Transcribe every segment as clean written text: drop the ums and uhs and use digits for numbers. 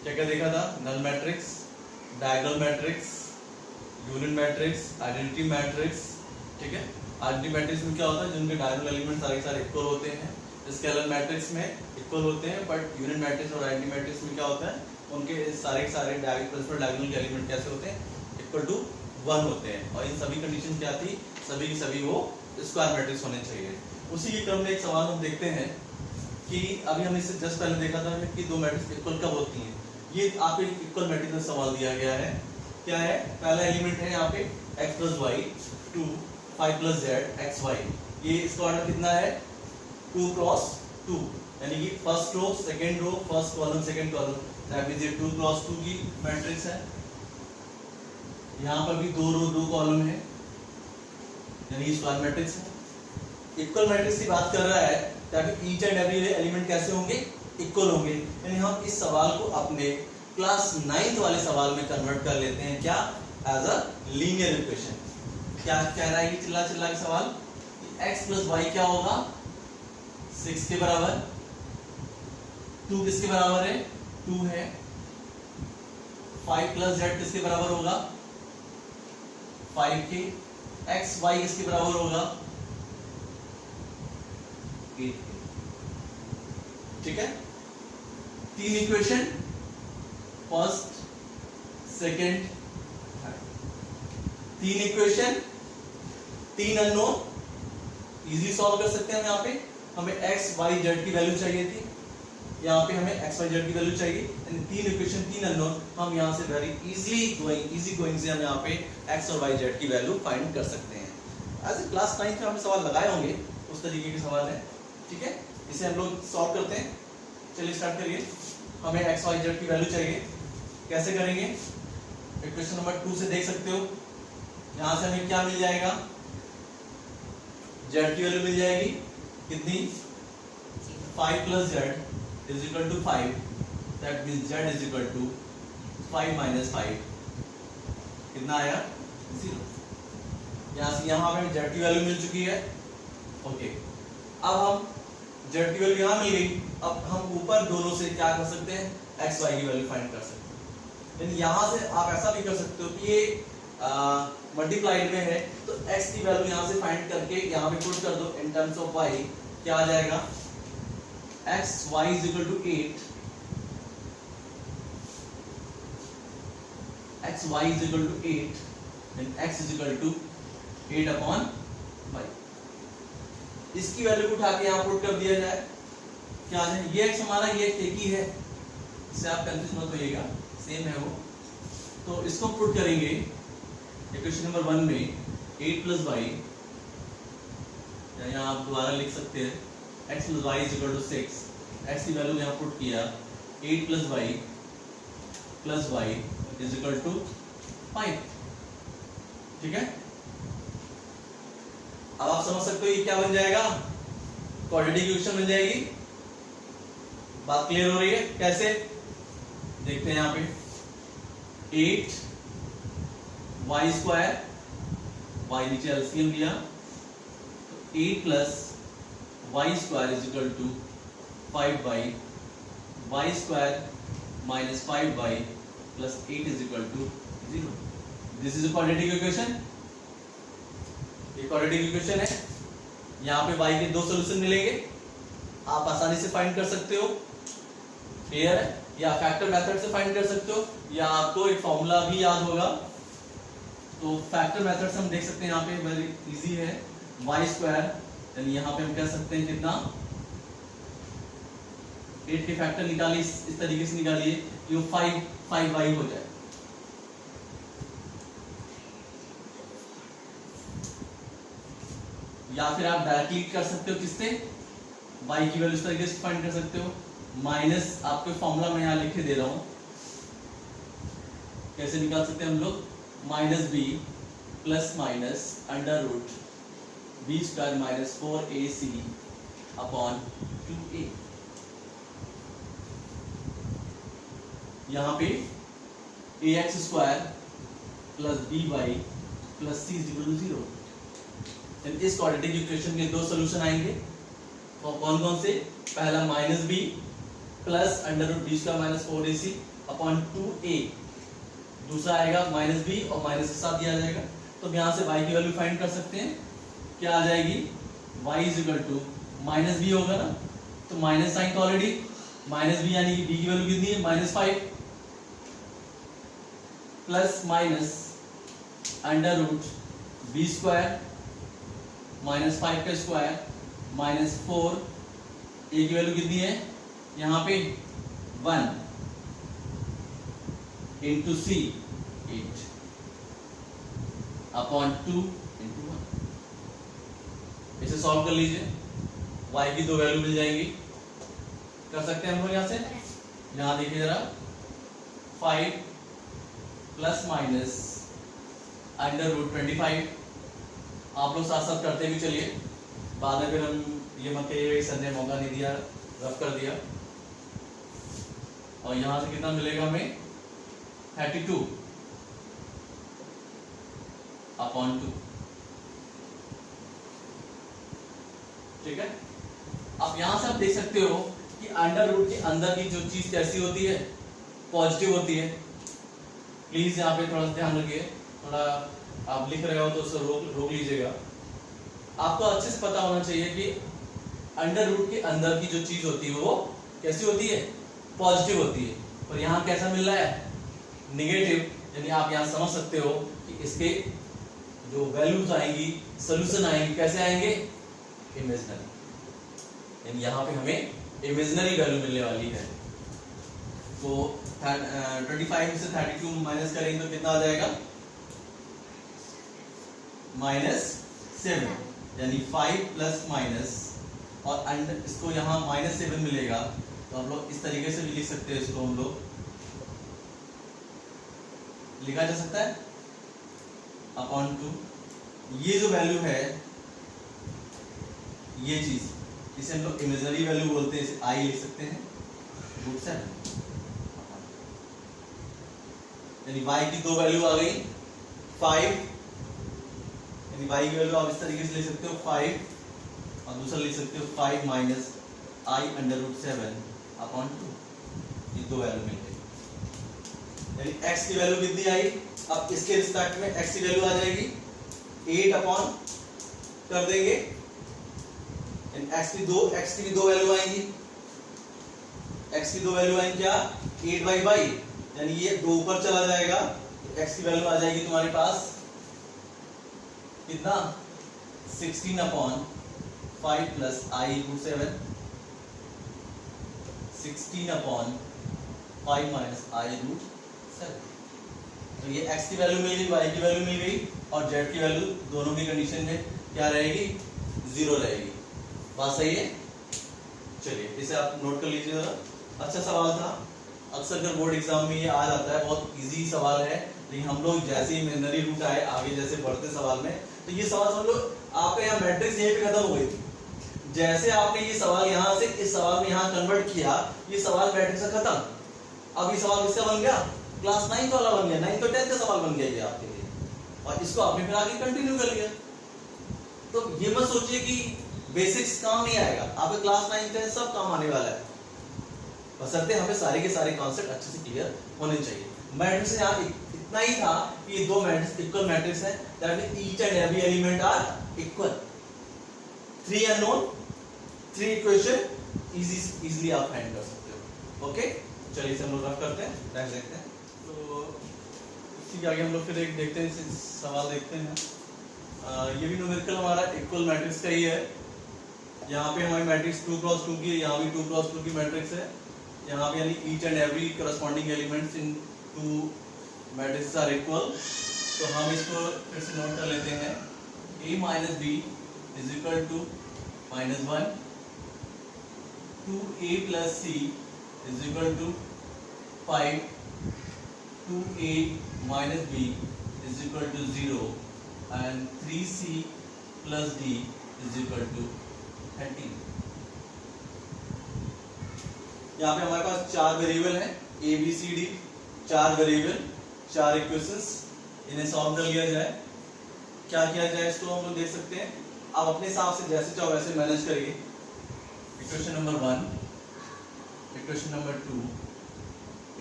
क्या क्या देखा था? Null matrix, diagonal matrix, unit matrix, identity matrix. ठीक है, आइडेंटिटी मैट्रिक्स में क्या होता है, जिनके डायगोनल एलिमेंट सारे के सारे इक्वल होते हैं। स्केलर मैट्रिक्स में इक्वल होते हैं, बट यूनिट मैट्रिक्स और आइडेंटिटी मैट्रिक्स में क्या होता है, उनके सारे के सारे डायगोनल के एलिमेंट कैसे होते हैं, इक्वल टू 1 होते हैं। और इन सभी कंडीशन क्या थी, सभी की सभी वो स्क्वायर मैट्रिक्स होने चाहिए। उसी के क्रम में एक सवाल हम देखते हैं कि अभी हमने इससे जस्ट पहले देखा था कि दो मैट्रिक्स इक्वल कब होती हैं। ये आपको एक इक्वल मैट्रिक्स में सवाल दिया गया है। क्या है, पहला एलिमेंट है यहाँ पे x plus y 2 5 plus z x y. ये इसका ऑर्डर कितना है, 2 क्रॉस 2, यानी कि first row second row first column second column, that means ये 2 क्रॉस 2 की मैट्रिक्स है। यहाँ पर भी 2 रो 2 कॉलम है, यानी स्क्वायर मैट्रिक्स है। इक्वल मैट्रिक्स की बात कर रहा है ताकि ईच एंड एवरी एलिमेंट कैसे होंगे, इक्वल होंगे। यानी हम इस सवाल को अपने क्लास 9th वाले सवाल में कन्वर्ट कर लेते हैं, क्या, एज अ लीनियर इक्वेशन। क्या कह रहा है ये चिल्ला चिल्ला के सवाल, x प्लस वाई क्या होगा, 6 के बराबर, 2 किसके बराबर है, 2 है, 5 प्लस जेड किसके बराबर होगा, 5 के, x y किसके बराबर होगा, 8 के। ठीक है, 3 equation, first second third, 3 equation, 3 unknown, easily solve कर सकते हैं हम। यहाँ पे हमें x y z की वैल्यू चाहिए थी, यहाँ पे हमें x y z की वैल्यू चाहिए, यानी 3 इक्वेशन 3 अननोन, हम यहाँ से वेरी इजी गोइंग से हम यहाँ पे x और y z की वैल्यू फाइंड कर सकते हैं। एज ए क्लास 9th में हमने सवाल लगाए होंगे, उस तरीके के सवाल है। ठीक है, इसे हम लोग सॉल्व करते हैं। चलिए स्टार्ट करिए। हमें x y z की वैल्यू चाहिए, कैसे करेंगे, इक्वेशन नंबर 2 से देख सकते हो। यहाँ से हमें क्या मिल जाएगा, z की वैल्यू मिल जाएगी कितनी, 5 plus z is equal to 5, that means z is equal to 5 minus 5, कितना आया, 0। यहाँ से यहाँ पे z की वैल्यू मिल चुकी है। ओके, अब हम z की वैल्यू यहाँ मिल गई, अब हम ऊपर दोनों से क्या कर सकते हैं, x y की वैल्यू फाइंड कर सकते हैं। यानी यहाँ से आप ऐसा भी कर सकते हो कि ये मल्टीप्लाइड में है, तो x की वैल्यू यहाँ से फाइंड करके यहाँ पे पुट कर दो इन टर्म्स ऑफ y, क्या आ जाएगा, x y is equal to 8, x y is equal to 8 and x is equal to 8 upon y। इसकी वैल्यू को उठा के यहाँ पुट कर दिया जाए, क्या आ जाए, ये x हमारा ये एक ही है, इससे आप कंफ्यूज मत होइएगा, सेम है वो। तो इसको पुट करेंगे इक्वेशन नंबर 1 में, 8 प्लस वाई, यहाँ आप दोबारा लिख सकते हैं x plus y is equal to 6, x की वैल्यू यहाँ पुट किया, 8 plus y is equal to 5। ठीक है, अब आप समझ सकते हो ये क्या बन जाएगा, क्वाड्रेटिक इक्वेशन बन जाएगी। बात क्लियर हो रही है, कैसे देखते हैं। यहाँ पे 8 वाई स्क्वायर, वाई नीचे एलसीएम लिया, तो 8 plus y square is equal to 5 y square minus 5 y plus 8 is equal to 0। This is a quadratic equation. ये क्वाड्रेटिक इक्वेशन है। यहाँ पे y के 2 सॉल्यूशन मिलेंगे, आप आसानी से फाइंड कर सकते हो, क्लियर है, या फैक्टर मेथड से फाइंड कर सकते हो, या आपको एक फॉर्मूला भी याद होगा। तो फैक्टर मेथड से हम देख सकते हैं, यहाँ पे वेरी इजी है, वाई स्क्वायर, यानी यहाँ पे हम कह सकते हैं कितना, 8 के फैक्टर निकालिए, इस तरीके से निकालिए कि वो 5 वाई हो जाए। या फिर आप डायरेक्टली कर सकते हो, किससे, y की वैल्यू इस तरीके से फाइंड कर सकते हो, माइनस आपके फॉर्मूला में यहाँ लिख के दे रहा हूं, कैसे निकाल सकते हैं हम लोग, minus b plus minus under root b square minus 4ac upon 2a। यहाँ पे ax square plus by plus c is equal to 0। इस क्वाड्रेटिक इक्वेशन के 2 सॉल्यूशन आएंगे, तो कौन कौन से, पहला minus b plus under root b square minus 4ac upon 2a, दूसरा आएगा माइनस बी और माइनस के साथ दिया जाएगा। तो हम यहाँ से y की वैल्यू फाइंड कर सकते हैं, क्या आ जाएगी, y is equal to minus b होगा ना, तो माइनस साइन तो ऑलरेडी माइनस बी यानी कि b की वैल्यू कितनी है -5 plus minus under root b square -5 का स्क्वायर -4, a की वैल्यू कितनी है यहाँ पे 1 इंटू सी 8 अपॉन 2 इंटू 1। इसे सॉल्व कर लीजिए, y की दो वैल्यू मिल जाएंगी, कर सकते हैं हम लोग यहाँ से। यहाँ देखिए जरा 5 प्लस माइनस अंडर रूट 25, आप लोग साथ साथ करते भी चलिए, बाद में फिर हम ये मत कहिएगा सर ने मौका नहीं दिया, रफ कर दिया। और यहाँ से कितना मिलेगा हमें 32 अपॉन 2, ठीक है। अब यहां से आप देख सकते हो कि अंडर रूट के अंदर की जो चीज कैसी होती है, पॉजिटिव होती है। प्लीज यहाँ पे थोड़ा ध्यान रखिए, थोड़ा आप लिख रहे हो तो उसे रोक लीजिएगा। आपको अच्छे से पता होना चाहिए कि अंडर रूट के अंदर की जो चीज होती है वो कैसी होती है, पॉजिटिव होती है। और यहाँ कैसा मिल रहा है, निगेटिव, यानी आप यहाँ समझ सकते हो कि इसके जो वैल्यूज आएंगी, सोल्यूशन आएंगे, कैसे आएंगे, इमेजिनरी, यानी यहाँ पे हमें इमेजिनरी वैल्यू मिलने वाली है। तो 25 से 32 माइनस करेंगे तो कितना आ जाएगा, -7, यानी 5 प्लस माइनस, और इसको यहाँ -7 मिलेगा, तो हम लोग इस तरीके से भी लिख सकते हैं, इसको हम लोग लिखा जा सकता है अपॉन 2। ये जो वैल्यू है, ये चीज, इसे हम लोग इमेजिनरी वैल्यू बोलते हैं, इसे आई लिख सकते हैं √7, यानी y की दो वैल्यू आ गई 5, यानी y की वैल्यू आप इस तरीके से लिख सकते हो 5, और दूसरा लिख सकते हो 5 माइनस आई अंडर √7 अपॉन 2, ये दो वैल्यू मिल गई। यानी x की वैल्यू कितनी आई, अब इसके रिस्पेक्ट में x की वैल्यू आ जाएगी 8 अपॉन कर देंगे, x की भी दो वैल्यू आएंगी, x की दो वैल्यू आएंगी क्या, 8/y, यानी ये 2 ऊपर चला जाएगा, x की वैल्यू आ जाएगी तुम्हारे पास कितना, 16 अपॉन 5 प्लस आई √7, 16 अपॉन 5 माइनस आई √7। तो ये x की वैल्यू मिल गई, y की वैल्यू मिल गई, और z की वैल्यू दोनों की कंडीशन में क्या रहेगी, 0 रहेगी। बात सही है, चलिए इसे आप नोट कर लीजिए जरा। अच्छा सवाल था, अक्सर जब बोर्ड एग्जाम में ये आ जाता है, बहुत इजी सवाल है, लेकिन हम लोग जैसे ही इमेजिनरी रूट आए आगे जैसे बढ़ते सवाल में, तो ये सवाल हम लोग आपका यहाँ मैट्रिक्स यहीं पे खत्म हो गई थी। जैसे आपने ये सवाल यहाँ से इस सवाल में यहाँ कन्वर्ट किया, ये सवाल मैट्रिक्स से खत्म। अब ये सवाल किसका बन गया, क्लास 9 वाला बन गया, 9 और 10 का सवाल बन गया ये आपके लिए, और इसको आपने फिर आगे कंटिन्यू कर लिया। तो ये मत सोचिए कि बेसिक्स काम नहीं आएगा, आपके क्लास 9 10 सब काम आने वाला है, बशर्ते हमें सारे के सारे कॉन्सेप्ट अच्छे से क्लियर होने चाहिए। मैट्रिक्स यहाँ इतना ही था कि ये दो मैट्रिक्स इक्वल मैट्रिक्स है, that means each and every element are equal, 3 unknown 3 equation easily आप फाइंड कर सकते हो। ओके, चलिए इसे हम लोग रफ करते हैं, नेक्स्ट देखते हैं। तो इसी के आगे हम लोग फिर एक देखते हैं, सवाल देखते हैं। ये भी न्यूमेरिकल हमारा इक्वल मैट्रिक्स का ही है। यहाँ पे हमारी मैट्रिक्स 2 क्रॉस 2 की है, यहाँ भी 2 क्रॉस 2 की मैट्रिक्स है। यहाँ पे यानी each and every corresponding elements in 2 matrix are equal. तो हम इसको फिर से नोट कर लेते हैं, a minus b is equal to -1, 2a plus c is equal to 5, 2a minus b is equal to 0 and 3c plus d is equal to 30। यहाँ पे हमारे पास 4 वेरिएबल है, a b c d, 4 variable, 4 equations, इन्हें solve कर लिया जाए। क्या किया जाए इसको हम लोग देख सकते हैं, आप अपने हिसाब से जैसे चाहो वैसे मैनेज करिए। Equation number 1, equation number 2,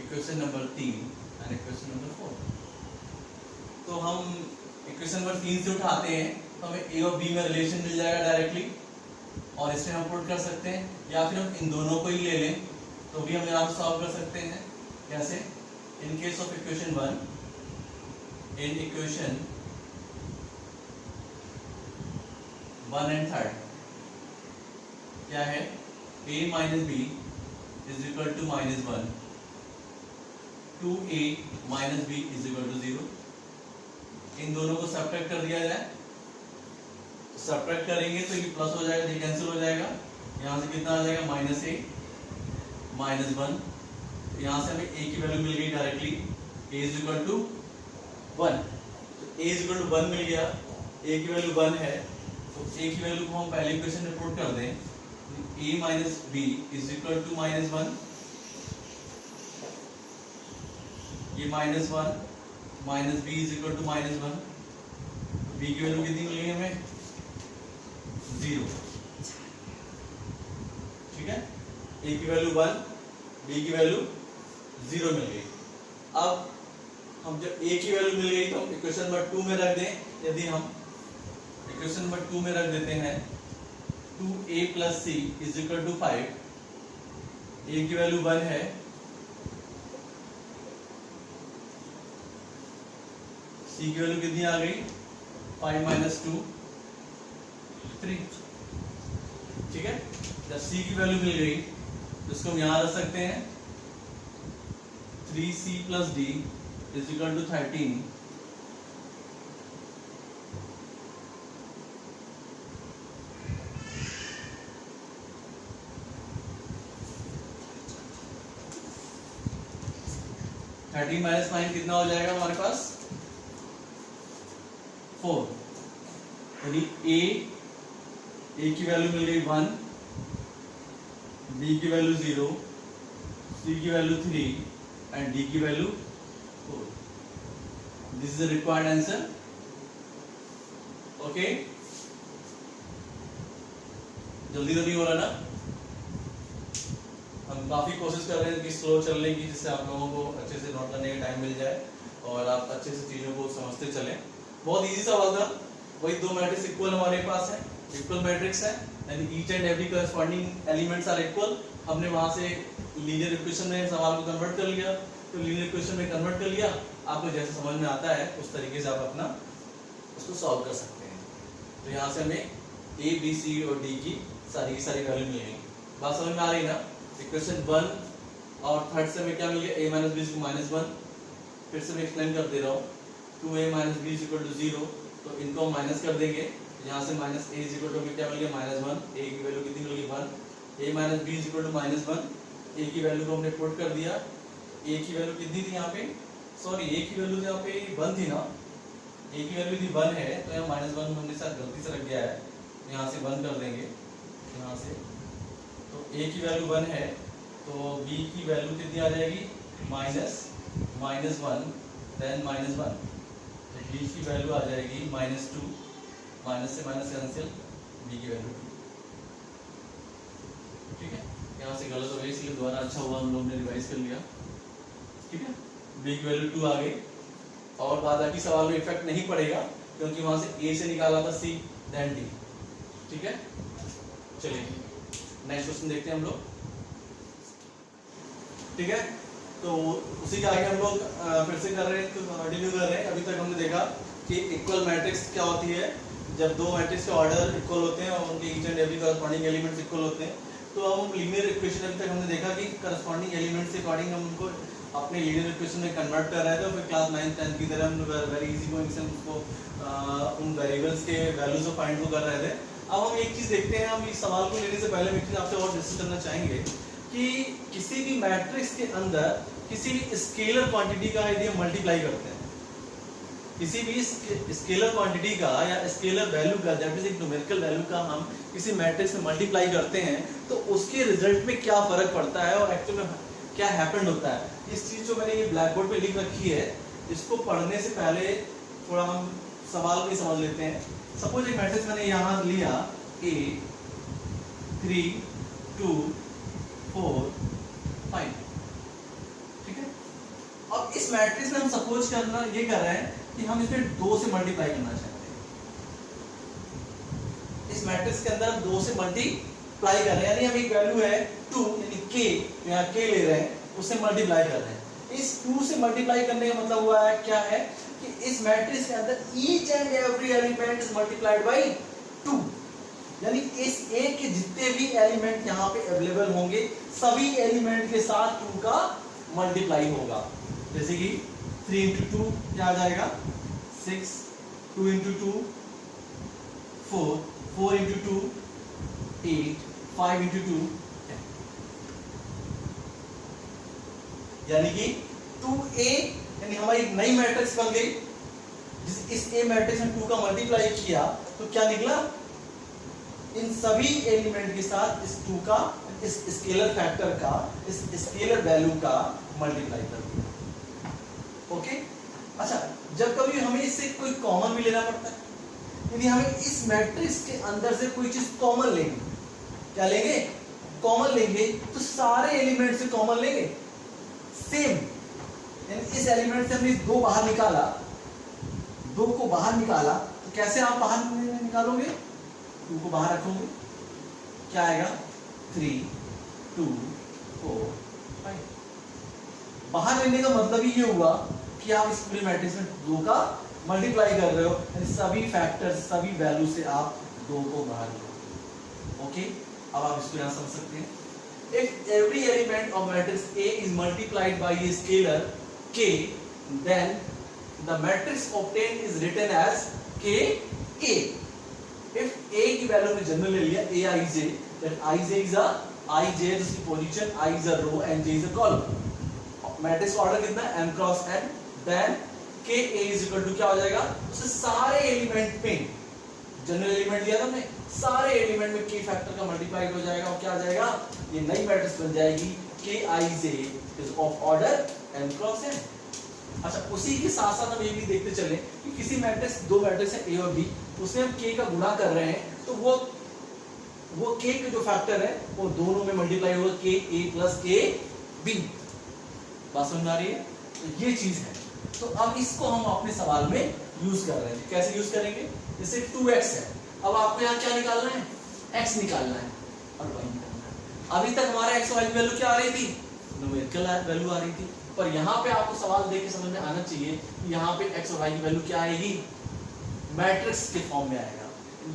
equation number 3 and equation number 4। तो हम इक्वेशन नंबर 3 से उठाते हैं तो हमें ए और बी में रिलेशन मिल जाएगा डायरेक्टली, और इसमें हम पुट कर सकते हैं, या फिर हम इन दोनों को ही ले लें तो भी हम यहाँ पे सॉल्व कर सकते हैं। कैसे? In case of equation 1, in equation 1 and 3 क्या है? a minus b is equal to -1, 2a minus b is equal to 0। इन दोनों को सब्ट्रैक्ट कर दिया जाए, सब्ट्रैक्ट करेंगे तो ये प्लस हो जाएगा, ये कैंसिल हो जाएगा, यहाँ से कितना आ जाएगा? -a -1। यहाँ से हमें a की वैल्यू मिल गई directly, a is equal to 1, तो a इज इक्वल टू 1 मिल गया, a की वैल्यू 1 है, तो a की वैल्यू को हम पहले इक्वेशन में पुट कर दें, a minus b is equal to -1, ये -1 minus b is equal to -1, तो b की वैल्यू कितनी मिल गई हमें? 0। ठीक है, a की वैल्यू 1, b की वैल्यू 0 मिल गई। अब हम जब a की वैल्यू मिल गई तो हम इक्वेशन नंबर 2 में रख दें। यदि हम इक्वेशन नंबर 2 में रख देते हैं 2a प्लस c is equal to 5, a की वैल्यू 1 है, c की वैल्यू कितनी आ गई? 5 माइनस 2 3। ठीक है, जब c की वैल्यू मिल गई तो इसको हम यहाँ रख सकते हैं, 3c प्लस d is equal to 13। Minus 9 कितना हो जाएगा हमारे पास? 4। यानी a की वैल्यू मिल गई 1, b की वैल्यू 0, c की वैल्यू 3 एंड d की value 4। This is the required answer. Okay, जल्दी तो नहीं हो रहा ना? हम काफी कोशिश कर रहे हैं कि स्लो चलने की, जिससे आप लोगों को अच्छे से नोट करने का टाइम मिल जाए और आप अच्छे से चीजों को समझते चलें। बहुत इजी सवाल था, वही दो मैट्रिक्स इक्वल हमारे पास है, इक्वल मैट्रिक्स है, यानी each and every corresponding elements are equal. हमने वहां से लीनियर इक्वेशन में सवाल को कन्वर्ट कर लिया, तो लीनियर इक्वेशन में कन्वर्ट कर लिया, आपको जैसे समझ में आता है उस तरीके से आप अपना उसको सॉल्व कर सकते हैं। तो यहाँ से हमें a b c और d की सारी वैल्यू मिल गई। बात समझ में आ रही ना? इक्वेशन 1 और थर्ड से हमें क्या मिल गया? a minus b is -1। फिर से मैं एक्सप्लेन कर दे रहा हूँ, 2a minus b is equal to 0, तो इनको हम माइनस कर देंगे, यहाँ से minus a is equal to क्या मिल गया? -1। a की वैल्यू कितनी मिल गई? 1। a minus b is equal to -1, a की वैल्यू को हमने पुट कर दिया। a की वैल्यू कितनी थी यहाँ पे? सॉरी, a की वैल्यू यहाँ पे 1 थी ना? a की वैल्यू थी 1 है, तो यहाँ -1 हमने साथ गलती से रख दिया है, यहाँ से 1 कर देंगे यहाँ से। तो a की वैल्यू 1 है, तो b की वैल्यू कितनी आ जाएगी? -1 देन -1, तो b की वैल्यू आ जाएगी -2, माइनस से माइनस कैंसिल, b की वैल्यू 2। ठीक है, यहाँ से गलत हो गई इसलिए दोबारा अच्छा हुआ हम लोग ने रिवाइज कर लिया। ठीक है, b की वैल्यू 2 आ गई, और बाकी सवाल में इफेक्ट नहीं पड़ेगा क्योंकि वहां से a से निकाला था c देन d। ठीक है, चलिए नेक्स्ट क्वेश्चन देखते हैं हम लोग। ठीक है, तो उसी के आगे हम लोग फिर से कर रहे हैं, तो कंटिन्यू कर रहे हैं। अभी तक हमने देखा कि इक्वल मैट्रिक्स क्या होती है, जब दो मैट्रिक्स के ऑर्डर इक्वल होते हैं और उनके each and every corresponding elements equal होते हैं। तो अब हम लीनियर इक्वेशन, अभी तक हमने देखा कि करस्पॉन्डिंग एलिमेंट्स के अकॉर्डिंग हम उनको अपने लीनियर इक्वेशन में कन्वर्ट कर रहे थे, और फिर क्लास 9th 10th की तरह हम वेरी इजी गोइंग से उसको उन वेरिएबल्स के वैल्यूज को फाइंड कर रहे थे। अब हम एक चीज देखते हैं, हम इस सवाल को लेने से पहले एक चीज आपसे और डिस्कस करना चाहेंगे कि किसी भी मैट्रिक्स के अंदर किसी भी स्केलर क्वांटिटी का यदि हम मल्टीप्लाई करते हैं, किसी भी स्केलर क्वांटिटी का या स्केलर वैल्यू का, दैट इज एक न्यूमेरिकल वैल्यू का हम किसी मैट्रिक्स में मल्टीप्लाई करते हैं, तो उसके रिजल्ट में क्या फर्क पड़ता है और एक्चुअली में क्या हैपेंड होता है। इस चीज जो मैंने ये ब्लैक बोर्ड पे लिख रखी है, इसको पढ़ने से पहले थोड़ा हम सवाल भी समझ लेते हैं। सपोज एक मैट्रिक्स मैंने यहाँ लिया a 3 2 4 फाइन, ठीक है। अब इस मैट्रिक्स में हम सपोज करना ये कर रहे हैं कि हम इसमें 2 से मल्टीप्लाई करना चाहते हैं। इस मैट्रिक्स के अंदर हम 2 से मल्टीप्लाई कर रहे हैं, यानी हम एक वैल्यू है 2 यानी k, यहाँ k ले रहे हैं, उससे मल्टीप्लाई कर रहे हैं। इस 2 से मल्टीप्लाई करने का मतलब हुआ है क्या है कि इस मैट्रिक्स के अंदर each and every element is multiplied by 2, यानी इस A के जितने भी एलिमेंट यहाँ पे अवेलेबल होंगे सभी एलिमेंट के साथ 2 का मल्टीप्लाई होगा। जैसे कि 3 इंटू 2 क्या आ जाएगा 6, 2 इंटू 2 4, 4 इंटू 2 8, 5 इंटू 2 10, यानी कि 2A यानी हमारी एक नई मैट्रिक्स बन गई। इस A मैट्रिक्स में 2 का मल्टीप्लाई किया तो क्या निकला, इन सभी एलिमेंट के साथ इस 2 का, इस स्केलर फैक्टर का, इस स्केलर वैल्यू का मल्टीप्लाई कर दिया। ओके, अच्छा, जब कभी हमें इससे कोई कॉमन भी लेना पड़ता है, यदि हमें इस मैट्रिक्स के अंदर से कोई चीज कॉमन लेंगे, क्या लेंगे, कॉमन लेंगे, तो सारे एलिमेंट से कॉमन लेंगे सेम, यानी इस एलिमेंट से हमने 2 बाहर निकाला, 2 को बाहर निकाला, तो कैसे आप बाहर निकालोगे, 2 को बाहर रखोगे, क्या आएगा 3, 2, 4, 5। बाहर लेने का मतलब ही ये हुआ कि आप इस पूरे मैट्रिक्स में 2 का मल्टीप्लाई कर रहे हो, यानी सभी फैक्टर्स, सभी वैल्यू से आप 2 को बाहर लो। ओके, अब आप इसको यहां समझ सकते हैं। If every element of matrix A is multiplied by a scalar k, then the matrix obtained is written as k A. If A की वैल्यू में जनरल ले लिया A I J, then I J is a I J is the position, I is a row and J is a column. Matrix order कितना है m cross n, then k A is equal to क्या हो जाएगा, उससे सारे element में, general element लिया था हमने, सारे एलिमेंट में k फैक्टर का मल्टीप्लाई हो जाएगा और क्या आ जाएगा, ये नई मैट्रिक्स बन जाएगी k I J is of order m cross n। अच्छा, उसी के साथ साथ हम ये भी देखते चले कि किसी मैट्रिक्स, 2 मैट्रिक्स है A और B, उसमें हम k का गुणा कर रहे हैं, तो वो k के जो फैक्टर है वो दोनों में मल्टीप्लाई होगा, k A plus k B। बात समझ आ रही है, तो ये चीज है। तो अब इसको हम अपने सवाल में यूज कर रहे हैं। कैसे यूज करेंगे, जैसे 2x है, अब आपको यहाँ क्या निकालना है, x निकालना है और y निकालना है। अभी तक हमारा x y की वैल्यू क्या आ रही थी, न्यूमेरिकल वैल्यू आ रही थी, पर यहाँ पे आपको सवाल देख के समझ में आना चाहिए कि यहाँ पे x और y की वैल्यू क्या आएगी, मैट्रिक्स के फॉर्म में आएगा।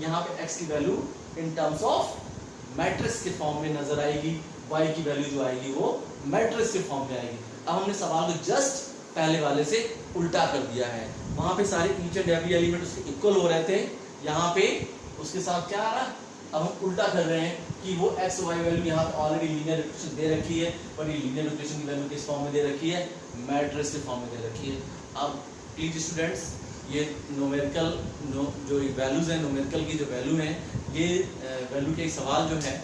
यहाँ पे x की value in terms of matrix के फॉर्म में नजर आएगी, y की वैल्यू जो आएगी वो मैट्रिक्स के फॉर्म में आएगी। अब हमने सवाल को जस्ट पहले वाले से उल्टा कर दिया है, वहां पे सारे ईच एंड एवरी एलिमेंट उसके इक्वल हो रहे थे, यहाँ पे उसके साथ क्या आ रहा, अब हम उल्टा कर रहे हैं कि वो x y वैल्यू यहाँ पे ऑलरेडी लीनियर इक्वेशन दे रखी है, पर ये लीनियर इक्वेशन की वैल्यू किस फॉर्म में दे रखी है, मैट्रिक्स के फॉर्म में दे रखी है। अब प्लीज स्टूडेंट्स, ये न्यूमेरिकल जो वैल्यूज है, न्यूमेरिकल की जो वैल्यू है, ये वैल्यू के सवाल जो है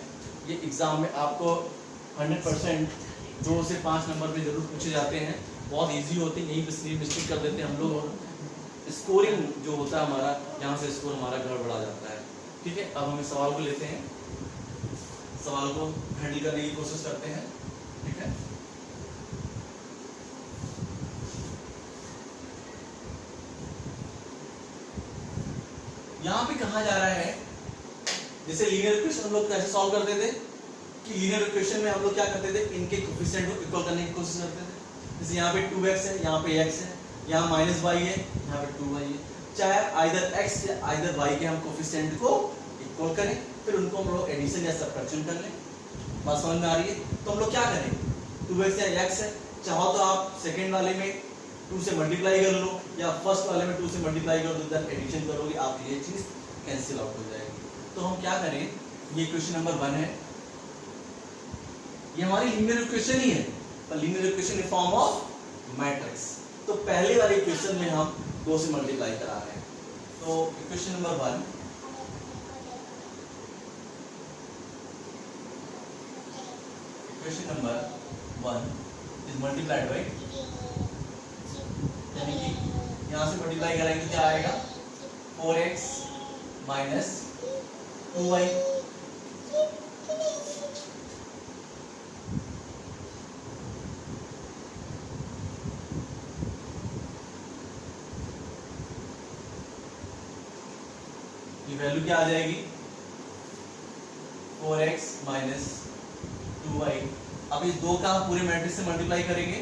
ये एग्जाम में आपको 100% 2 से 5 नंबर पे जरूर पूछे जाते हैं, बहुत इजी होते हैं, यहीं पे स्लीप मिस्टेक कर देते हैं हम लोग और स्कोरिंग जो होता है हमारा, यहाँ से स्कोर हमारा गड़बड़ा जाता है। ठीक है, अब हम इस सवाल को लेते हैं, सवाल को हैंडल करने की कोशिश करते हैं। ठीक है, यहाँ पे कहा जा रहा है, जैसे लीनियर इक्वेशन हम लोग कैसे सॉल्व करते थे कि लीनियर इक्वेशन में हम लोग क्या करते थे, इनके कोएफिशिएंट को इक्वल करने की कोशिश करते थे। जैसे यहाँ पे 2x है, यहाँ पे x है, यहाँ -y है, यहाँ पे 2y है, चाहे आइदर x या आइदर y के हम कोएफिशिएंट को इक्वल करें, फिर उनको हम लोग एडिशन या सबट्रैक्शन कर लें। बात समझ में आ रही है, तो हम लोग क्या करें, 2x या x है, चाहो तो आप सेकेंड वाले में 2 से मल्टीप्लाई कर लो या फर्स्ट वाले में 2 से मल्टीप्लाई कर दो, देन एडिशन करोगे, आप ये चीज कैंसिल आउट हो जाएगी। तो हम क्या करें, ये इक्वेशन नंबर 1 है, ये हमारी लीनियर इक्वेशन ही है, पर linear equation in form of matrix. तो पहले वाले इक्वेशन में हम 2 से मल्टीप्लाई करा रहे हैं, तो equation number 1, equation number 1 is multiplied by, यानी कि यहां से मल्टीप्लाई करेंगे क्या आएगा, 4x माइनस 2y वैल्यू क्या आ जाएगी 4x माइनस 2y। अब इस दो का पूरे मैट्रिक्स से मल्टीप्लाई करेंगे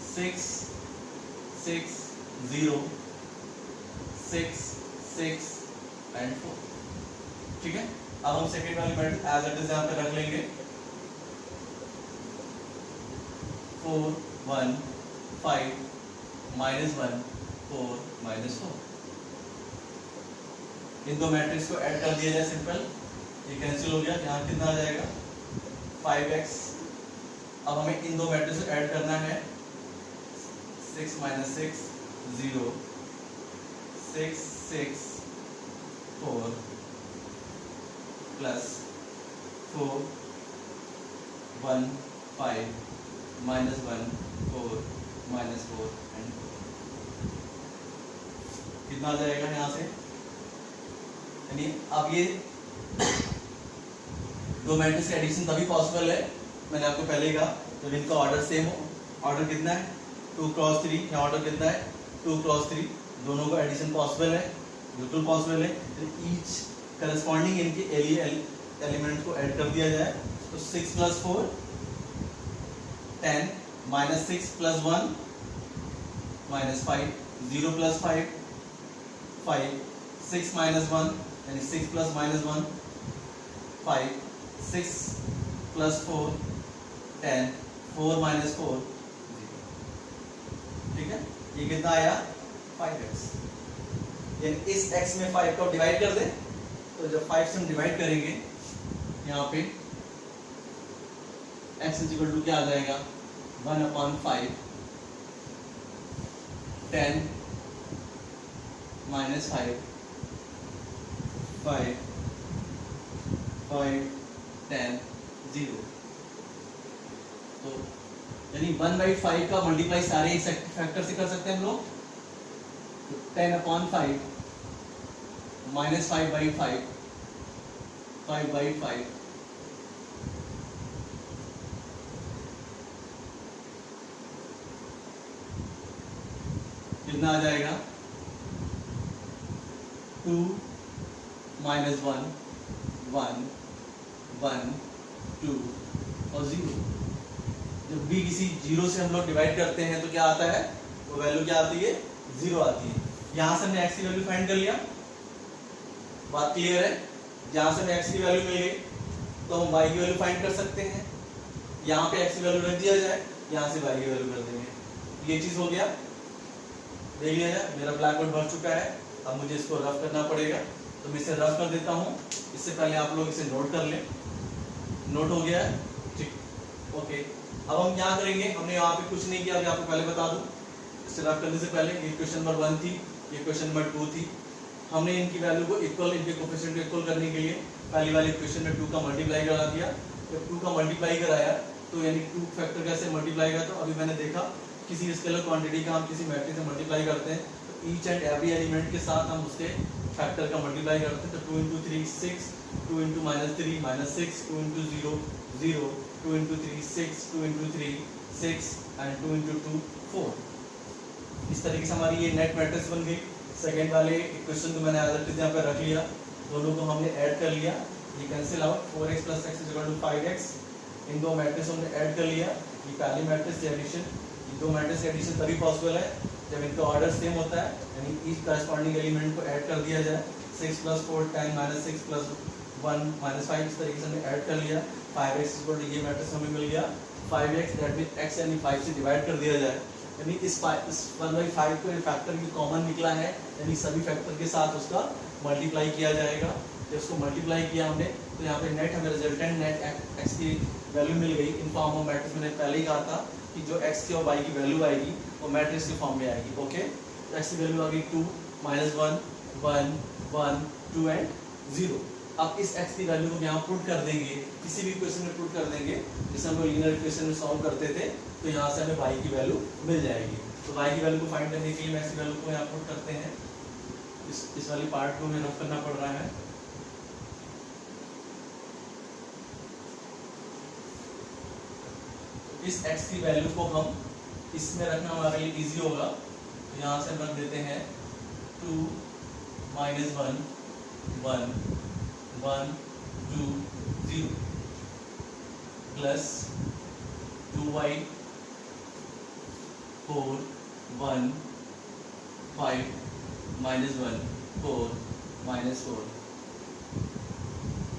6 6 0 6 6 एंड 4। ठीक है, अब हम सेकेंड वाली मैट्रिक्स एज इट इज यहाँ पे रख लेंगे 4 1 5 माइनस 1 4 माइनस 4। इन दो मैट्रिक्स को ऐड कर दिया जाए, सिंपल, ये कैंसिल हो गया, यहाँ कितना आ जाएगा 5x। अब हमें इन दो मैट्रिक्स को ऐड करना है 6 minus 6 0 6 6 4 plus 4 1 5 minus 1 4 minus 4 and 4। कितना आ जाएगा यहाँ से, यानी अब ये दो मैट्रिक्स का एडिशन तभी पॉसिबल है, मैंने आपको पहले ही कहा, जब इनका ऑर्डर सेम हो। ऑर्डर कितना है 2 क्रॉस 3, यहाँ ऑर्डर कितना है 2 क्रॉस 3, दोनों का एडिशन पॉसिबल है, बिल्कुल पॉसिबल है। ईच करस्पॉन्डिंग इनके एलिमेंट को ऐड कर दिया जाए तो 6 plus 4 10 minus 6 plus 1 minus 5 0 plus 5 5 6 minus 1 यानी 6 प्लस माइनस 1 5 6 प्लस 4 10 4 माइनस 4 0। ठीक है, ये कितना आया 5x। यानी इस x में 5 को डिवाइड कर दे, तो जब 5 से हम डिवाइड करेंगे यहाँ पे x इज इक्वल टू क्या आ जाएगा 1/5 10 माइनस 5 5 5 10 0। तो यानी 1/5 का मल्टीप्लाई सारे फैक्टर से कर सकते हैं हम लोग। 10/5 माइनस 5/5 5/5 कितना आ जाएगा 2 माइनस 1 1 1 2 और 0। जब भी किसी जीरो से हम लोग डिवाइड करते हैं तो क्या आता है, वो वैल्यू क्या आती है 0 आती है। यहाँ से हमने x की वैल्यू फाइंड कर लिया, बात क्लियर है। जहाँ से हमें x की वैल्यू मिल गई तो हम y की वैल्यू फाइंड कर सकते हैं। यहाँ पे x की वैल्यू रख दिया जाए, यहाँ से y की वैल्यू कर देंगे। ये चीज हो गया, देख लिया जाए। मेरा ब्लैक बोर्ड भर चुका है, अब मुझे इसको रफ करना पड़ेगा, तो मैं इसे रफ कर देता हूँ। इससे पहले आप लोग इसे नोट कर लें। नोट हो गया है, ठीक, ओके। अब हम क्या करेंगे, हमने यहाँ पे कुछ नहीं किया, अभी आपको पहले बता दूं। इसे रफ करने से पहले ये क्वेश्चन नंबर 1 थी, ये क्वेश्चन नंबर 2 थी। हमने इनकी वैल्यू को इक्वल, इनके कोफिशिएंट को इक्वल करने के लिए पहली वाली इक्वेशन में 2 का मल्टीप्लाई करा दिया। जब 2 का मल्टीप्लाई कराया तो यानी 2 फैक्टर कैसे मल्टीप्लाई का, तो अभी मैंने देखा किसी स्केलर क्वांटिटी का हम किसी मैट्रिक्स से मल्टीप्लाई करते हैं तो ईच एंड एवरी एलिमेंट के साथ हम उसके फैक्टर का मल्टीप्लाई करते हैं। तो 2 × 3 6, 2 × -3 -6, 2 × 0 0, 2 × 3 6, 2 × 3 6 एंड 2 × 2 4। इस तरीके से हमारी ये नेट मैट्रिक्स बन गई। सेकेंड वाले इक्वेशन को मैंने यहाँ पे रख लिया, दोनों को हमने ऐड कर लिया, ये cancel out 4x + x = 5x। इन दो मैट्रिक्स हमने ऐड कर लिया, ये पहली मैट्रिक्स एडिशन। ये दो मैट्रिक्स एडिशन तभी पॉसिबल है जब इनका ऑर्डर सेम होता है, यानी ईच करस्पॉन्डिंग एलिमेंट को ऐड कर दिया जाए। 6 + 4 10 -6 + 1 -5, इस तरीके से हमने ऐड कर लिया। 5x = ये मैट्रिक्स हमें मिल गया 5x, दैट मीन x यानी 5 से डिवाइड कर दिया जाए, यानी इस 1/5 को फैक्टर भी कॉमन निकला है, यानी सभी फैक्टर के साथ उसका मल्टीप्लाई किया जाएगा। जब उसको मल्टीप्लाई किया हमने तो यहाँ पे नेट हमें रिजल्टेंट नेट x की वैल्यू मिल गई इन फॉर्म ऑफ मैट्रिक्स। मैंने पहले ही कहा था कि जो x की और y की वैल्यू आएगी वो मैट्रिक्स के फॉर्म में आएगी। ओके, तो x की वैल्यू आ गई 2 -1 1 1 2 एंड 0। अब इस x की वैल्यू को यहाँ पुट कर देंगे, किसी भी इक्वेशन में पुट कर देंगे, जैसे हम लोग लीनियर इक्वेशन में सॉल्व करते थे, तो यहाँ से हमें y की वैल्यू मिल जाएगी। तो y की वैल्यू को फाइंड करने के लिए मैं इस वैल्यू को यहाँ पुट करते हैं। इस वाली पार्ट को हमें रफ करना पड़ रहा है। इस x की वैल्यू को हम इसमें रखना हमारे लिए इजी होगा, तो यहाँ से हम रख देते हैं 2 -1 1 1 2 0 प्लस 2y 4 1 5 -1 4 -4।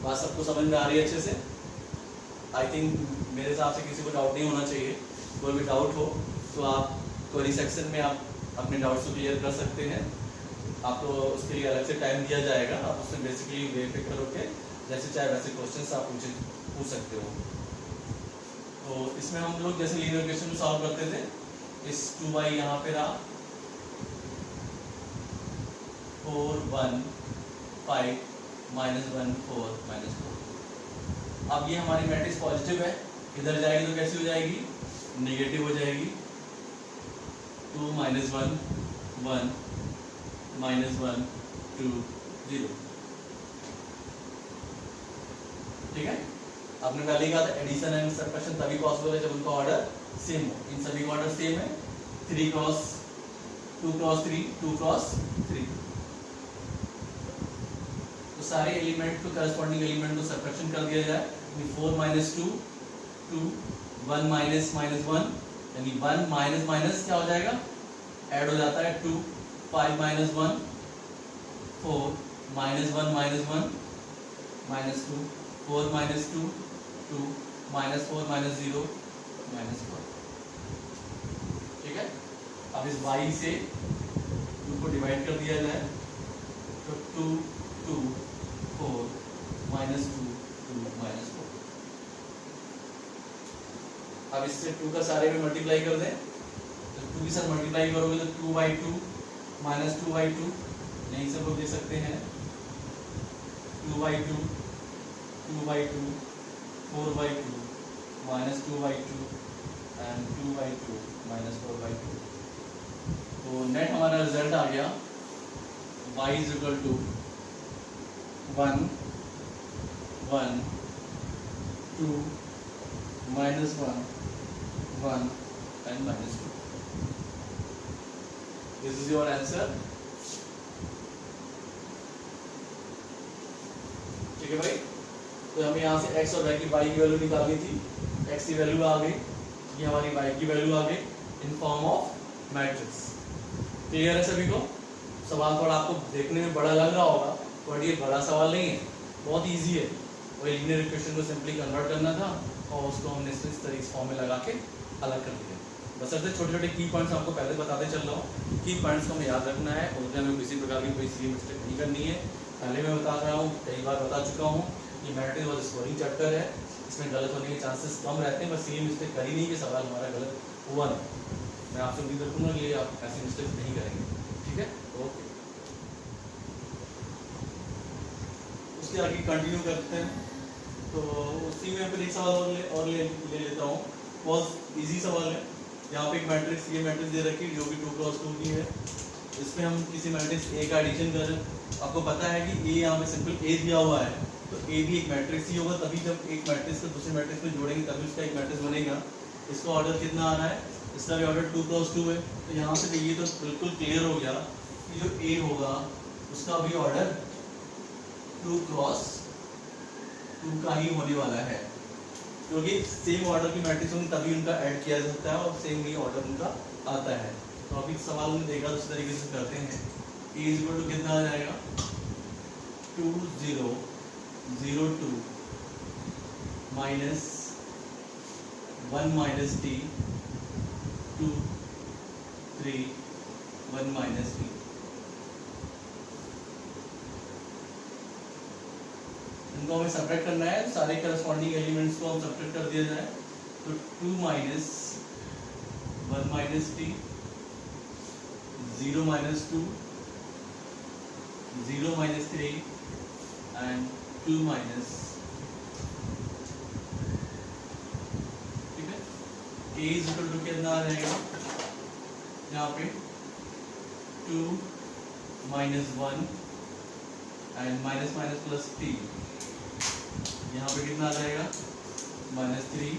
बात सबको समझ में आ रही है अच्छे से? आई थिंक मेरे हिसाब से किसी को डाउट नहीं होना चाहिए। कोई भी डाउट हो तो आप क्वेरी सेक्शन में आप अपने डाउट्स को क्लियर कर सकते हैं। आपको उसके लिए अलग से टाइम दिया जाएगा, आप उससे बेसिकली वेरीफाई करोगे, जैसे चाहे वैसे क्वेश्चंस आप पूछ सकते हो। तो इसमें हम लोग जैसे लीनियर इक्वेशन को सॉल्व करते थे, इस 2y यहाँ पे रहा, 4 1 5 -1 4 -4। अब ये हमारी मैट्रिक्स पॉजिटिव है, इधर जाएगी तो कैसी हो जाएगी? नेगेटिव हो जाएगी। 2 -1 1 -1 2 0। ठीक है, आपने पहले ही कहा था एडिशन एंड सब्ट्रैक्शन तभी पॉसिबल है जब उनका ऑर्डर सेम हो। इन सभी का ऑर्डर सेम है, 3 क्रॉस 2 क्रॉस 3 2 क्रॉस 3। तो सारे एलिमेंट को करस्पॉन्डिंग एलिमेंट को सब्ट्रैक्शन कर दिया जाए। 4 - 2 2 1 - -1 यानी 1 माइनस माइनस क्या हो जाएगा? ऐड हो जाता है 2 5 - 1 4 -1 -1 -2 4 - 2 2 -4 -0 -4। ठीक है, अब इस y से 2 को डिवाइड कर दिया जाए तो 2 2 4 -2 2 -4। अब इससे 2 का सारे में मल्टीप्लाई कर दें, तो 2 के साथ मल्टीप्लाई करोगे तो 2/2 -2/2, यहीं से लोग दे सकते हैं 2/2 2/2 4/2 -2/2 एंड 2/2 -4/2। तो नेट हमारा रिजल्ट आ गया y = 1 1 2 -1 1 and -2। This is your answer। ठीक है भाई, तो हमें यहाँ से x और y की वैल्यू निकालनी थी। x की वैल्यू आ गई, ये हमारी y की वैल्यू आ गई in form of matrix. Clear है सभी को? सवाल थोड़ा आपको देखने में बड़ा लग रहा होगा, बट ये बड़ा सवाल नहीं है, बहुत इजी है। वही लीनियर इक्वेशन को सिंपली कन्वर्ट करना था और उसको हमने इस तरीके फॉर्म में लगा के अलग कर दिया। बस ऐसे छोटे छोटे की पॉइंट्स आपको पहले बताते चल रहा हूँ। की पॉइंट्स को हमें याद रखना है, उनके में किसी प्रकार की कोई सी मिस्टेक नहीं करनी है। पहले मैं बता रहा हूँ, कई बार बता चुका हूँ, ये मैट्रिक्स और स्कोरिंग चैप्टर है, इसमें गलत होने के चांसेस कम रहते हैं। बस ये मिस्टेक करी नहीं कि सवाल हमारा गलत हुआ नहीं। मैं आपसे उम्मीद रखूँगा कि आप ऐसी मिस्टेक नहीं करेंगे। ठीक है, ओके। उसके आगे कंटिन्यू करते हैं। तो उसी में फिर एक सवाल और ले लेता हूँ। बहुत इजी सवाल है। यहाँ पे एक मैट्रिक्स, ये मैट्रिक्स दे रखी है जो कि 2 क्रॉस 2 की है। इसमें हम किसी मैट्रिक्स ए का एडिशन करें, आपको पता है कि ए यहाँ पे सिंपल ए दिया हुआ है, तो ए भी एक मैट्रिक्स ही होगा। तभी जब एक मैट्रिक्स को दूसरे मैट्रिक्स में जोड़ेंगे तभी उसका एक मैट्रिक्स बनेगा। इसका ऑर्डर कितना आ रहा है? इसका भी ऑर्डर 2 क्रॉस 2 है। तो यहाँ से ये तो बिल्कुल क्लियर हो गया कि जो ए होगा उसका भी ऑर्डर 2 क्रॉस 2 का ही होने वाला है, क्योंकि सेम ऑर्डर की मैट्रिक्स में तभी उनका ऐड किया जा सकता है और सेम ही ऑर्डर उनका आता है। तो अभी सवाल में देखा उस तरीके से करते हैं। ए इक्वल टू कितना आ जाएगा? 2 0 0 2 minus 1 minus T 2 3 1 minus T. इनको हमें सब्ट्रैक्ट करना है, सारे करस्पॉन्डिंग एलिमेंट्स को हम सब्ट्रैक्ट कर दिया जाए तो 2 minus 1 minus T 0 minus 2 0 minus 3 and 2 minus. ठीक है, k इक्वल टू कितना आ जाएगा यहाँ पे? 2 minus 1 and minus minus plus T. यहाँ पे कितना आ जाएगा? -3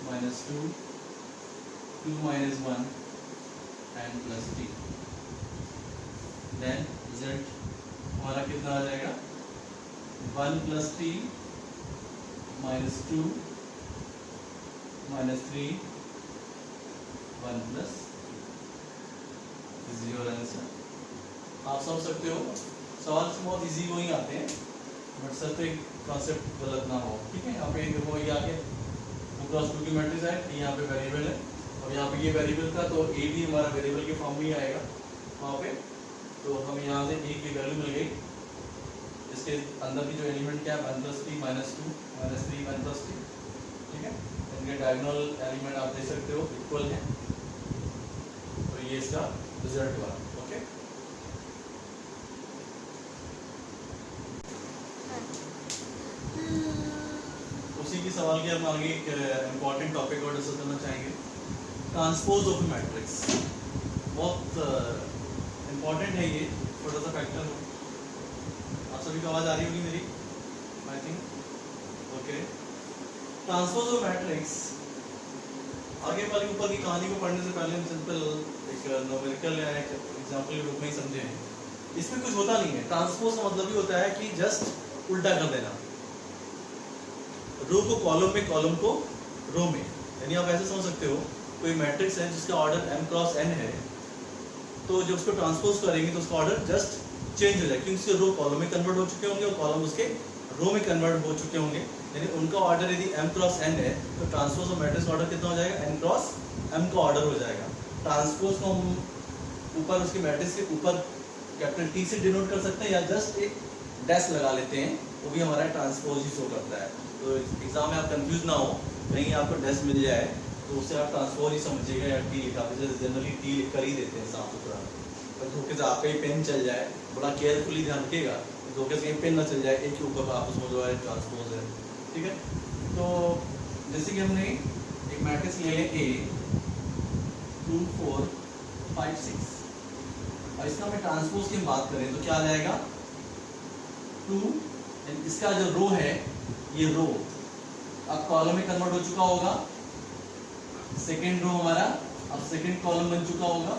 -2 2 - 1 and plus t, then result हमारा कितना आ जाएगा 1 + t -2 -3 1 + योर आंसर। आप समझ सकते हो सवाल से बहुत इजी वही आते हैं बट सर तो एक कॉन्सेप्ट गलत ना हो। ठीक है, यहाँ पे देखो ये आगे 2 × 2 की मैट्रिक्स है, t यहाँ पे वेरिएबल है और यहाँ पे ये वेरिएबल था तो a भी हमारा वेरिएबल के फॉर्म में ही आएगा वहाँ पे। तो हमें यहाँ से a की वैल्यू मिल गई। इसके अंदर की जो एलिमेंट क्या है 1 + t -2 -3 1 + t। ठीक है, इनके डायगोनल एलिमेंट आप देख सकते हो इक्वल है, तो ये इसका रिजल्ट हुआ। ओके, उसी की सवाल के हम आगे एक इम्पॉर्टेंट टॉपिक और डिस्कस करना चाहेंगे, ट्रांसपोज ऑफ मैट्रिक्स। बहुत इम्पॉर्टेंट है ये, छोटा सा फैक्टर है। आप सभी को आवाज़ आ रही होगी मेरी I think. Okay, transpose of matrix आगे वाली ऊपर की कहानी को पढ़ने से पहले हम सिंपल एक न्यूमेरिकल या एक एग्जांपल के रूप में ही समझें। इसमें कुछ होता नहीं है। ट्रांसपोज का मतलब ही होता है कि जस्ट उल्टा कर देना, रो को कॉलम में, कॉलम को रो में। यानी आप ऐसे समझ सकते हो कोई मैट्रिक्स है जिसका ऑर्डर m × n है, तो जब उसको ट्रांसपोज करेंगे तो उसका ऑर्डर जस्ट चेंज हो जाए, क्योंकि उसके रो कॉलम में कन्वर्ट हो चुके होंगे और कॉलम उसके रो में कन्वर्ट हो चुके होंगे। यानी उनका ऑर्डर यदि m × n है तो ट्रांसपोज ऑफ मैट्रिक्स ऑर्डर कितना हो जाएगा, n × m का ऑर्डर हो जाएगा। ट्रांसपोज को हम ऊपर उसके मैट्रिक्स के ऊपर कैपिटल T से डिनोट कर सकते हैं या जस्ट एक डैश लगा लेते हैं, वो भी हमारा ट्रांसपोज ही शो करता है। तो एग्जाम में आप कंफ्यूज ना हो, कहीं आपको डैश मिल जाए तो उससे आप ट्रांसपोज ही समझिएगा या टी लिखा, जैसे जनरली टी लिख कर ही देते हैं साफ सुथरा। पर धोखे से आपका ही पेन चल जाए, बड़ा केयरफुली ध्यान रखिएगा, धोखे से कहीं पेन ना चल जाए, एक के ऊपर आप उसमें जो है ट्रांसपोज है। ठीक है, तो जैसे कि हमने एक मैट्रिक्स ले लें A 2 4 5 6 और इसका में ट्रांसपोज की बात करें तो क्या आ जाएगा 2, इसका जो रो है ये रो अब कॉलम में कन्वर्ट हो चुका होगा, सेकेंड रो हमारा अब सेकेंड कॉलम बन चुका होगा,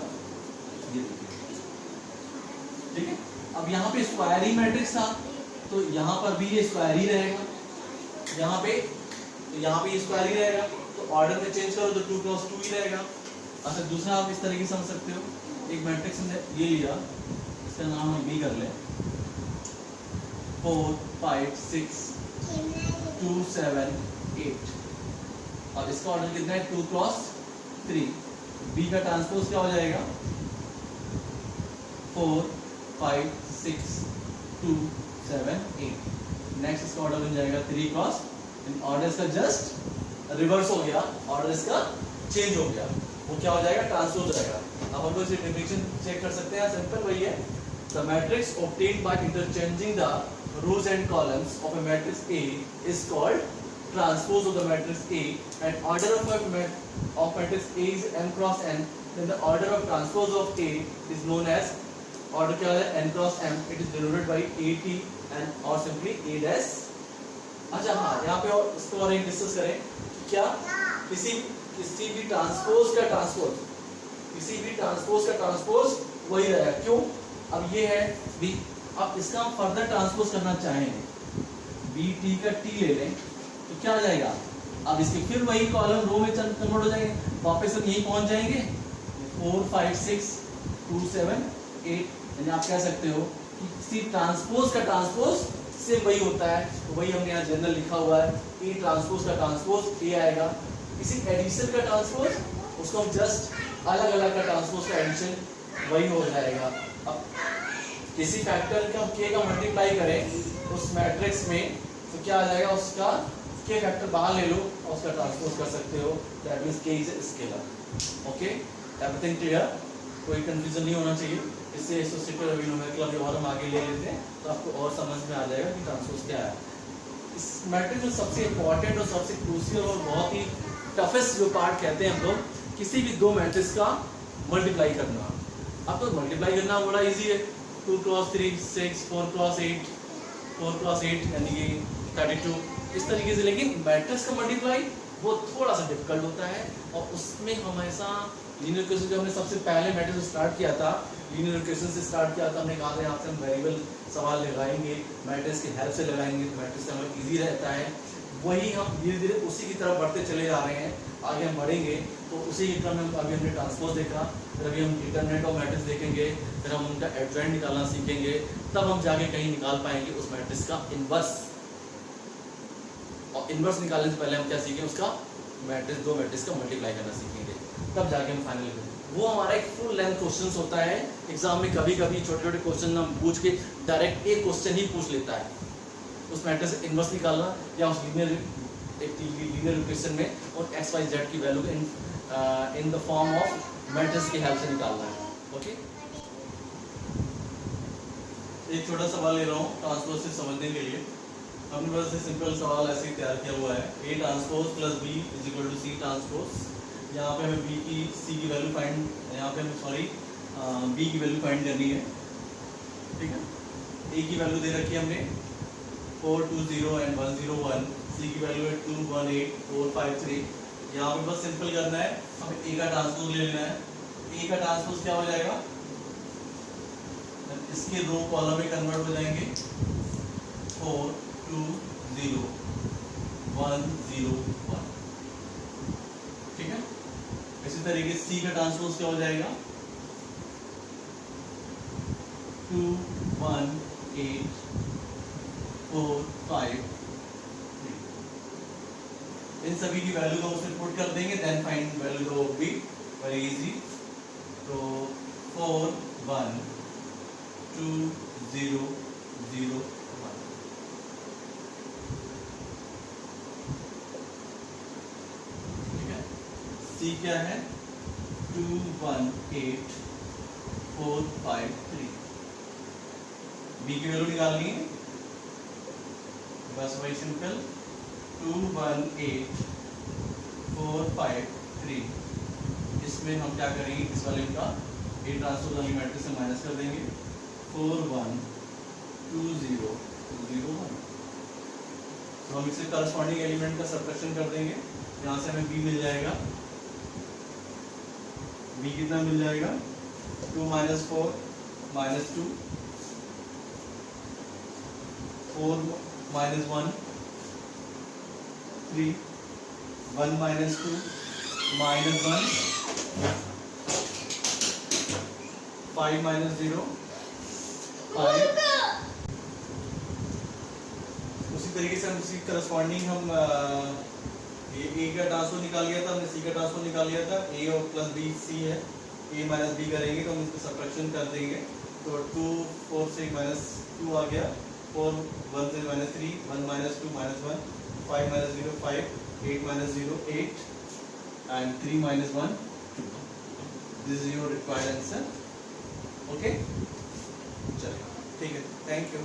ये देखिए। ठीक है, अब यहाँ पे स्क्वायर ही मैट्रिक्स था तो यहाँ पर भी ये स्क्वायर ही रहेगा, यहाँ पे ये स्क्वायर ही रहेगा, तो ऑर्डर में चेंज करो तो 2 × 2 ही रहेगा। अच्छा, दूसरा आप इस तरीके से समझ सकते हो, एक मैट्रिक्स हमने ये लिया, इसका नाम हम B कर ले, 4 5 6 2 7 8 और इसका ऑर्डर कितना है 2 × 3। B का ट्रांसपोज क्या हो जाएगा 4 5 6 2 7 8। नेक्स्ट इसका ऑर्डर बन जाएगा 3 × ऑर्डर इसका जस्ट रिवर्स हो गया, ऑर्डर इसका चेंज हो गया, वो क्या हो जाएगा ट्रांसपोज रहेगा। अब हम लोग इसे डेफिनेशन चेक कर सकते हैं, सिंपल वही है, the matrix obtained by interchanging the rows and columns of a matrix A is called transpose of the matrix A, and order of matrix A is m × n, then the order of transpose of A is known as order क्या है n × m, it is denoted by AT and or simply A dash। अच्छा हाँ, यहाँ पे और इसको और एक डिस्कस करें, क्या किसी भी ट्रांसपोज का ट्रांसपोज वही रहेगा, क्यों? अब ये है B, अब इसका हम फर्दर ट्रांसपोज करना चाहें, बी टी का टी ले लें तो क्या आ जाएगा, अब इसके फिर वही कॉलम रो में कन्वर्ट हो जाएंगे, वापस हम यहीं पहुंच जाएंगे 4 5 6 2 7 8। यानी आप कह सकते हो कि किसी ट्रांसपोज का ट्रांसपोज से वही होता है, तो वही हमने यहाँ जनरल लिखा हुआ है, ई ट्रांसपोज का ट्रांसपोज ए आएगा। किसी एडिशन का ट्रांसपोज उसको हम जस्ट अलग अलग का ट्रांसपोज का एडिशन वही हो जाएगा। अब किसी फैक्टर का k का मल्टीप्लाई करें उस मैट्रिक्स में तो क्या आ जाएगा, उसका k फैक्टर बाहर ले लो और उसका ट्रांसपोज कर सकते हो, that means k is a scalar. Okay, everything clear, कोई कंफ्यूजन नहीं होना चाहिए। इससे एसोसिएटेड अभी नोमेनक्लेचर जो और हम आगे ले लेते हैं तो आपको और समझ में आ जाएगा कि ट्रांसपोज क्या है। इस मैट्रिक्स में सबसे इंपॉर्टेंट और सबसे क्रूशियल और बहुत ही टफेस्ट जो पार्ट कहते हैं हम लोग, किसी भी दो मैट्रिक्स का मल्टीप्लाई करना। अब तो मल्टीप्लाई करना बड़ा इजी है, 2 × 3 6 4 × 8 4 × 8 यानी कि 32 इस तरीके से। लेकिन मैट्रिक्स का मल्टीप्लाई वो थोड़ा सा डिफिकल्ट होता है और उसमें हमेशा लीनियर इक्वेशन जब हमने सबसे पहले मैट्रिक्स स्टार्ट किया था, लीनियर इक्वेशन से स्टार्ट किया था, हमने कहा था यहाँ से हम वेरिएबल सवाल लगाएंगे, मैट्रिक्स की हेल्प से लगाएंगे तो मैट्रिक्स का हमें ईजी रहता है। वही हम धीरे धीरे उसी की तरफ बढ़ते चले जा रहे हैं, आगे हम बढ़ेंगे तो उसी की क्रम में अभी हमने ट्रांसपोज देखा, फिर अभी हम डिटरमिनेंट ऑफ मैट्रिक्स देखेंगे, फिर हम उनका एडजॉइंट निकालना सीखेंगे, तब हम जाके कहीं निकाल पाएंगे उस मैट्रिक्स का इनवर्स। और इनवर्स निकालने से पहले हम क्या सीखें, उसका मैट्रिक्स, दो मैट्रिक्स का मल्टीप्लाई करना सीखेंगे, तब जाके हम फाइनल करेंगे। वो हमारा एक फुल लेंथ क्वेश्चन होता है एग्जाम में। कभी कभी छोटे छोटे क्वेश्चन हम पूछ के डायरेक्ट एक क्वेश्चन ही पूछ लेता है, उस मैट्रिक्स से इनवर्स निकालना या उस लीनियर इक्वेशन में और एक्स वाई जेड की value in the form of matrix की हेल्प से निकालना है। ओके, एक छोटा सवाल ले रहा हूँ ट्रांसपोज से समझने के लिए। हमने बस सिंपल सवाल ऐसे ही तैयार किया हुआ है, A transpose plus B is equal to C transpose. यहाँ पे हमें बी की सी की वैल्यू फाइंड, यहाँ पे हमें सॉरी बी की वैल्यू फाइंड करनी है, ठीक है। ए की वैल्यू दे रखी है हमने 4 2 0 एंड 1 0 1, सी की वैल्यू है 2 1 8 4 5 3। यहाँ पे बस सिंपल करना है, हमें ए का ट्रांसपोज ले लेना है। ए का ट्रांसपोज क्या हो जाएगा, इसके रो कॉलम में कन्वर्ट हो जाएंगे 4 2 0 1 0 1, ठीक है। इसी तरीके से सी का ट्रांसपोज क्या हो जाएगा 2 1 8 4 5 3। इन सभी की वैल्यू को उसमें पुट कर देंगे, then find value of b, very easy. तो 4 1 2 0 0 1, ठीक है। सी क्या है 2 1 8 4 5 3। बी की वैल्यू निकालनी है, बस वही सिंपल 2 1 8 4 5 3। इसमें हम क्या करेंगे, इस वाले का ए ट्रांसपोज वाली मैट्रिक्स से माइनस कर देंगे 4 1 2 0 2 0 1। तो हम इससे करस्पॉन्डिंग एलिमेंट का सबट्रैक्शन कर देंगे, यहाँ से हमें बी मिल जाएगा। बी कितना मिल जाएगा 2 - 4 -2 4 - 1 3 1 - 2 -1 5 - 0 5। उसी तरीके से हम इसी करस्पॉन्डिंग हम ए का ट्रांसपोज निकाल लिया था हमने, सी का ट्रांसपोज निकाल लिया था, ए और प्लस बी सी है, ए माइनस बी करेंगे तो हम इसको सबट्रैक्शन कर देंगे। तो 2 4 से -2 आ गया, 4 1 से -3 1 - 2 -1 5 - 0 5 8 - 0 8 and 3 - 1 2। This is your required answer. Okay, चलिए ठीक है, थैंक यू।